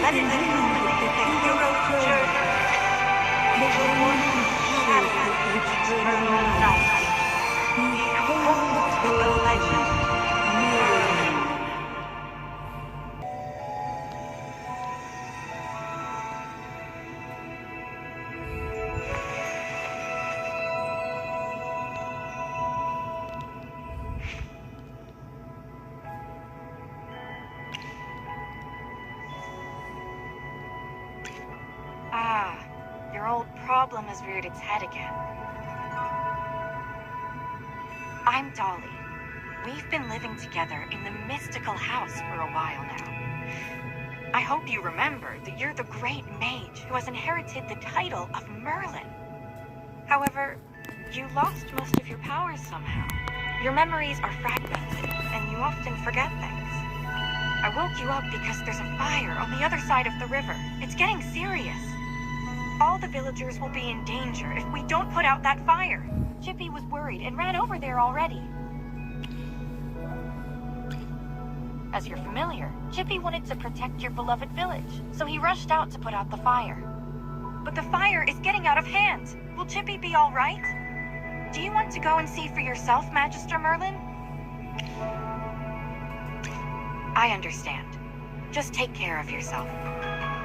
Let's move the hero's journey. The one who shadows eternal night. Behold the legend, Merlin. Your old problem has reared its head again. I'm Dolly. We've been living together in the mystical house for a while now. I hope you remember that you're the great mage who has inherited the title of Merlin. However, you lost most of your powers somehow. Your memories are fragmented, and you often forget things. I woke you up because there's a fire on the other side of the river. It's getting serious. All the villagers will be in danger if we don't put out that fire. Chippy was worried and ran over there already. As you're familiar, Chippy wanted to protect your beloved village, so he rushed out to put out the fire. But the fire is getting out of hand. Will Chippy be all right? Do you want to go and see for yourself, Magister Merlin? I understand. Just take care of yourself.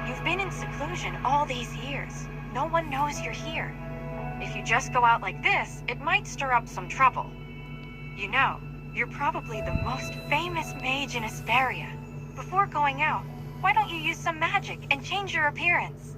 You've been in seclusion all these years. No one knows you're here. If you just go out like this, it might stir up some trouble. You know, you're probably the most famous mage in Asperia. Before going out, why don't you use some magic and change your appearance?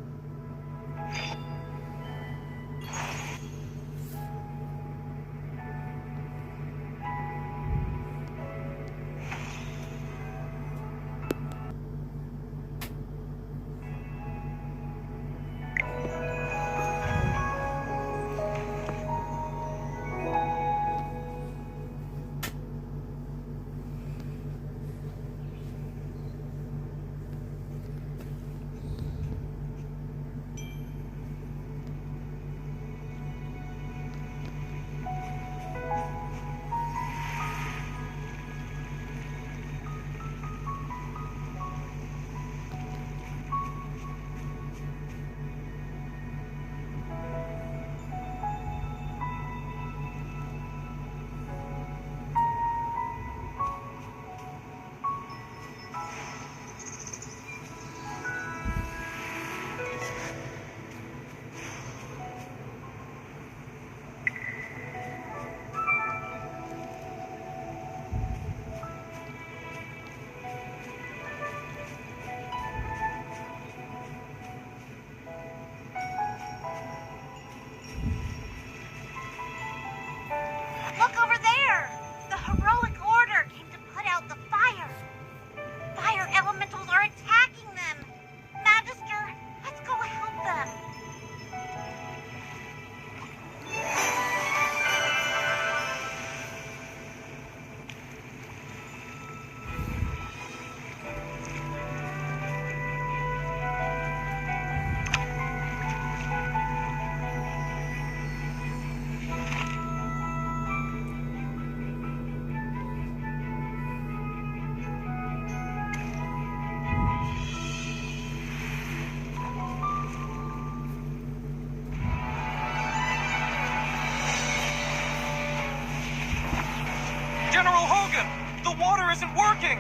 General Hogan! The water isn't working!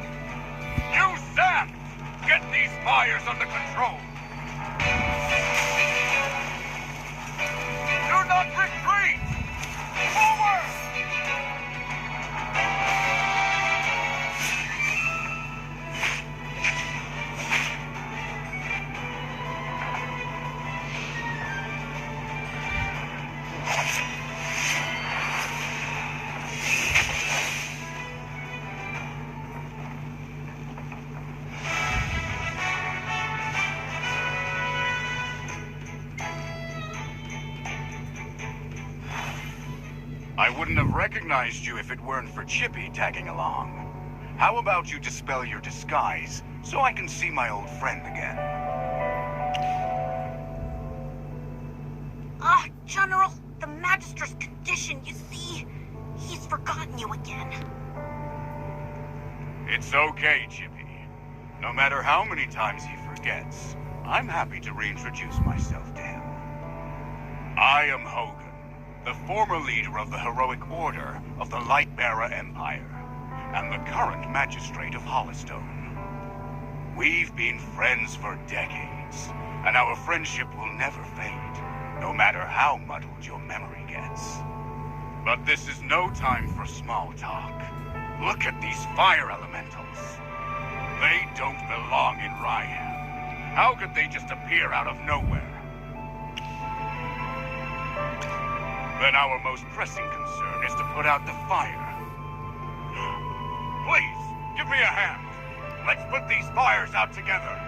You Sam! Get these fires under control! Do not retreat! Forward! I wouldn't have recognized you if it weren't for Chippy tagging along. How about you dispel your disguise so I can see my old friend again? General, the Magister's condition, you see, he's forgotten you again. It's okay, Chippy. No matter how many times he forgets, gets, I'm happy to reintroduce myself to him. I am Hogan, the former leader of the heroic order of the Lightbearer Empire, and the current magistrate of Hollystone. We've been friends for decades, and our friendship will never fade, no matter how muddled your memory gets. But this is no time for small talk. Look at these fire elementals. They don't belong in Ryan. How could they just appear out of nowhere? Then our most pressing concern is to put out the fire. Please, give me a hand. Let's put these fires out together.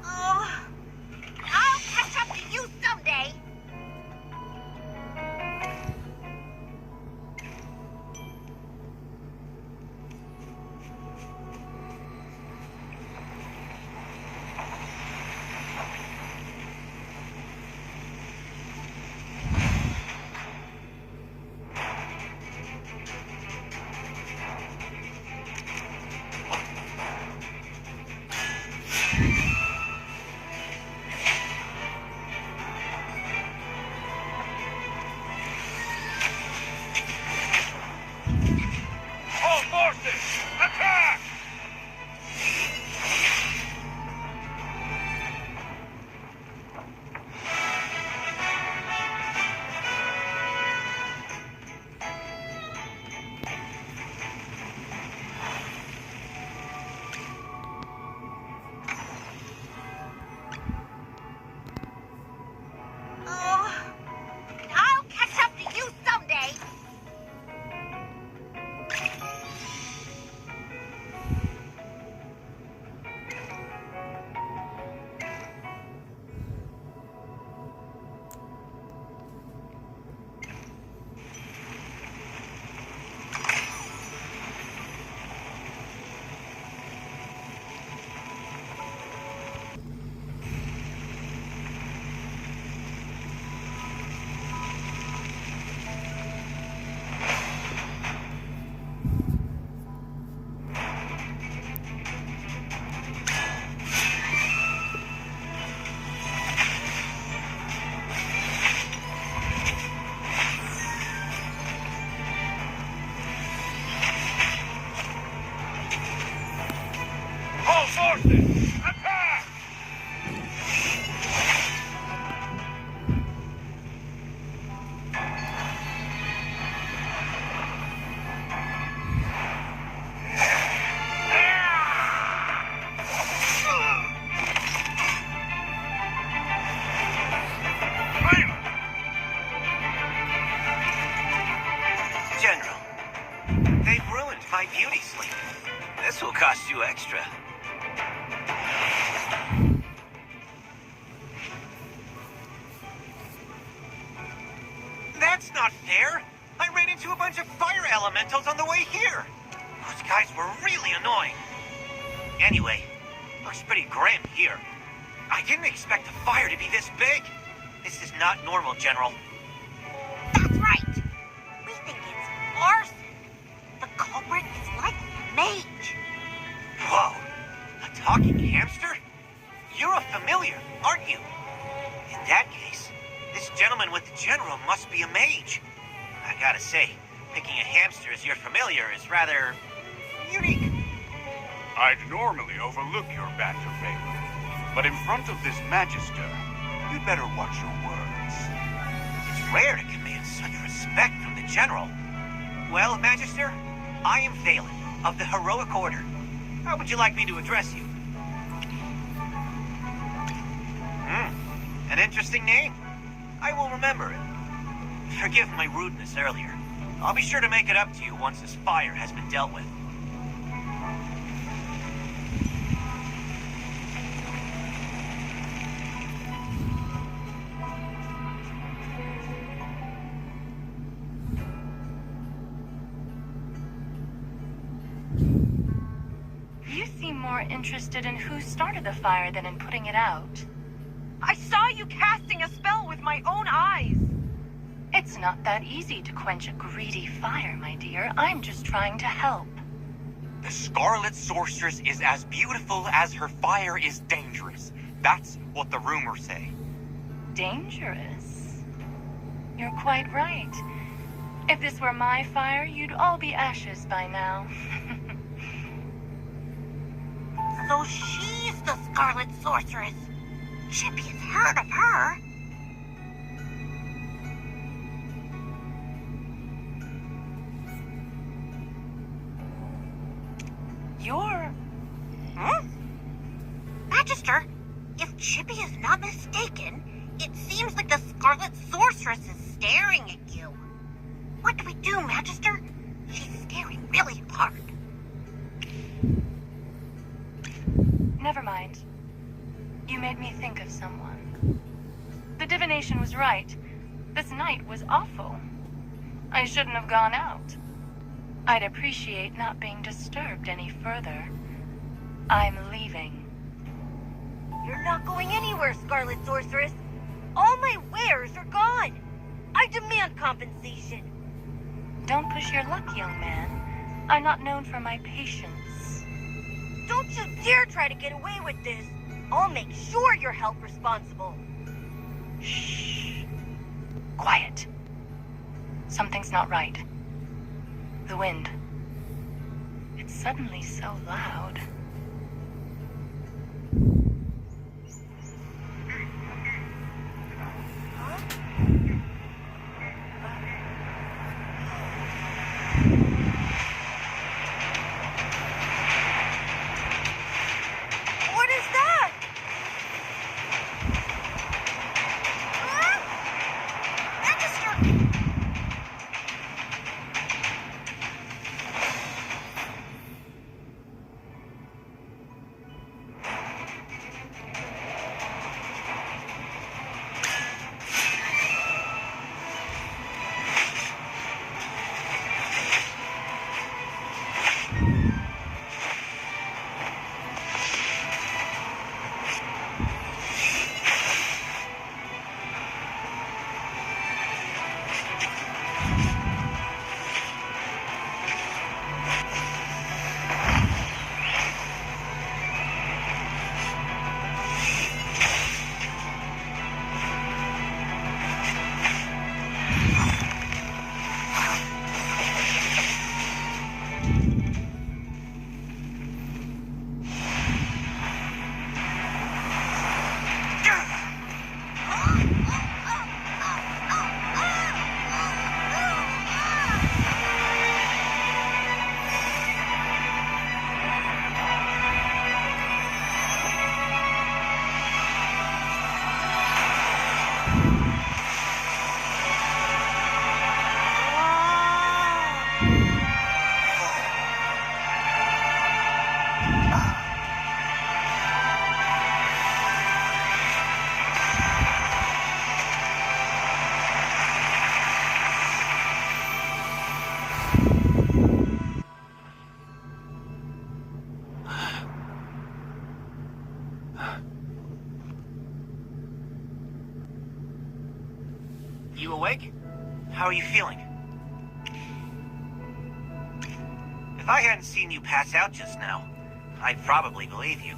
I'll catch up to you someday. All forces, attack! I'll catch up to you someday. All forces, attack! General, they've ruined my beauty sleep. This will cost you extra. That's not fair. I ran into a bunch of fire elementals on the way here. Those guys were really annoying. Anyway, looks pretty grim here. I didn't expect the fire to be this big. This is not normal, General. That's right. We think it's arson. The culprit is likely a mage. Whoa, a talking hamster? You're a familiar, aren't you? In that case, this gentleman with the general must be a mage. I gotta say, picking a hamster as your familiar is rather unique. I'd normally overlook your banter, Valen, but in front of this magister, you'd better watch your words. It's rare to command such respect from the general. Well, Magister, I am Valen, of the Heroic Order. How would you like me to address you? An interesting name. I will remember it. Forgive my rudeness earlier. I'll be sure to make it up to you once this fire has been dealt with. You seem more interested in who started the fire than in putting it out. I saw you casting a spell with my own eyes. not that easy to quench a greedy fire, my dear. I'm just trying to help. The Scarlet Sorceress is as beautiful as her fire is dangerous. That's what the rumors say. Dangerous? You're quite right. If this were my fire, you'd all be ashes by now. So she's the Scarlet Sorceress. Chippy has heard of her. You're... Magister, if Chippy is not mistaken, it seems like the Scarlet Sorceress is staring at you. What do we do, Magister? She's staring really hard. Never mind. You made me think of someone. The divination was right. This night was awful. I shouldn't have gone out. I'd appreciate not being disturbed any further. I'm leaving. You're not going anywhere, Scarlet Sorceress. All my wares are gone. I demand compensation. Don't push your luck, young man. I'm not known for my patience. Don't you dare try to get away with this. I'll make sure you're held responsible. Shh. Quiet. Something's not right. The wind. It's suddenly so loud. What is that? Magister! You awake? How are you feeling? If I hadn't seen you pass out just now, I'd probably believe you.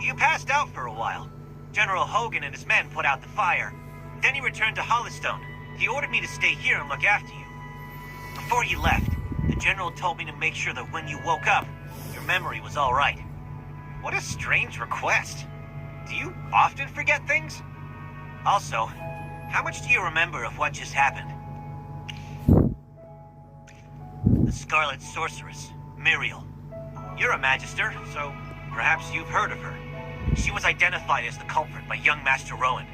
You passed out for a while. General Hogan and his men put out the fire. Then he returned to Hollystone. He ordered me to stay here and look after you. Before he left, the general told me to make sure that when you woke up, your memory was all right. What a strange request. Do you often forget things? Also, how much do you remember of what just happened? The Scarlet Sorceress, Muriel. You're a Magister, so perhaps you've heard of her. She was identified as the culprit by young Master Rowan.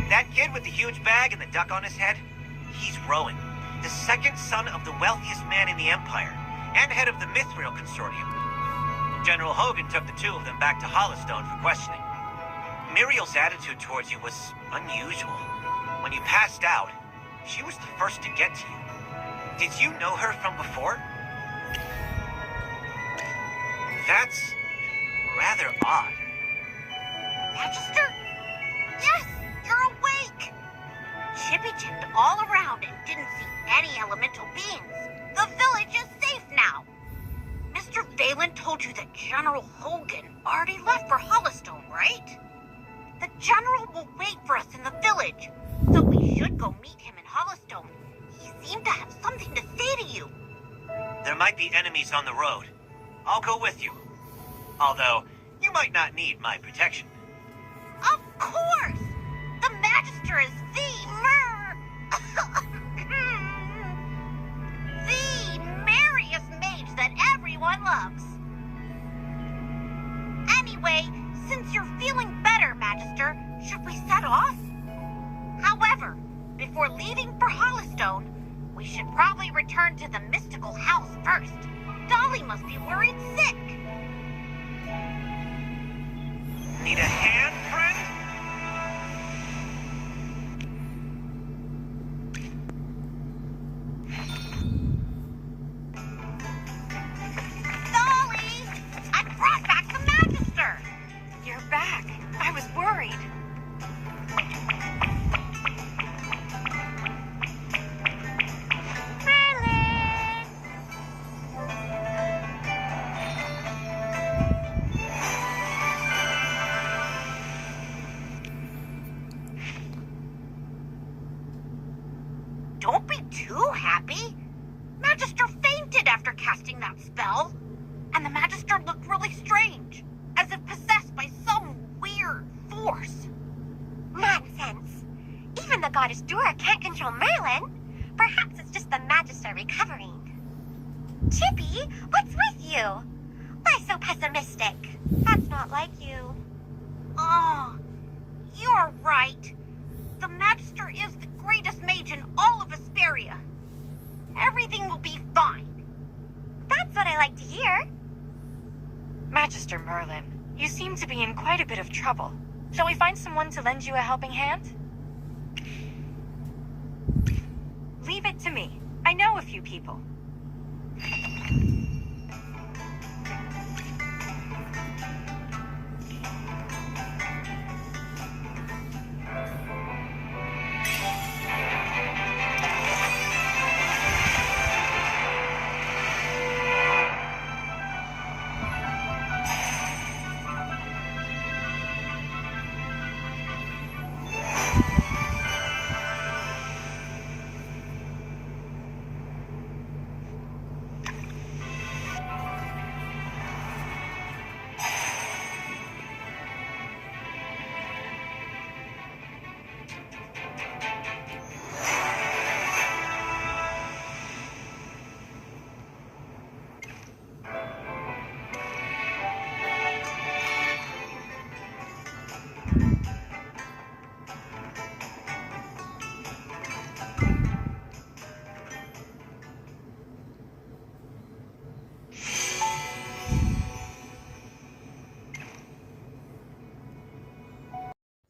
That kid with the huge bag and the duck on his head? He's Rowan, the second son of the wealthiest man in the Empire, and head of the Mithril Consortium. General Hogan took the two of them back to Hollystone for questioning. Muriel's attitude towards you was unusual. When you passed out, she was the first to get to you. Did you know her from before? That's rather odd. Magister? Yes, you're awake! all around and didn't see any elemental beings. The village is safe now. Mr. Valen told you that General Hogan already left for Hollystone, right? The General will wait for us in the village, so we should go meet him in Hollystone. He seemed to have something to say to you. There might be enemies on the road. I'll go with you. Although, you might not need my protection. Of course! The Magister is the merriest mage that everyone loves. Anyway, since you're feeling better, Magister, should we set off? However, before leaving for Hollystone, we should probably return to the mystical house first. Dolly must be worried sick. Need a hand, friend? Dolly! I brought back the Magister! You're back. I was worried. Don't be too happy. Magister fainted after casting that spell. And the Magister looked really strange, as if possessed by some weird force. Nonsense. Even the goddess Dora can't control Merlin. Perhaps it's just the Magister recovering. Chippy, what's with you? Why so pessimistic? That's not like you. Oh, you're right. The Magister is the greatest mage in all of Vesperia. Everything will be fine. That's what I like to hear. Magister Merlin, you seem to be in quite a bit of trouble. Shall we find someone to lend you a helping hand? Leave it to me. I know a few people.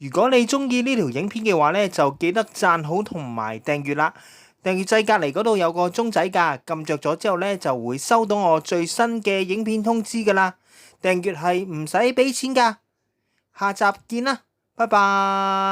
如果你中意呢條影片嘅話呢，就記得讚好同埋訂閱啦。訂閱掣隔離嗰度有個鐘仔㗎，撳着咗之後呢，就會收到我最新嘅影片通知㗎啦。訂閱係唔使俾錢㗎。下集見啦，拜拜。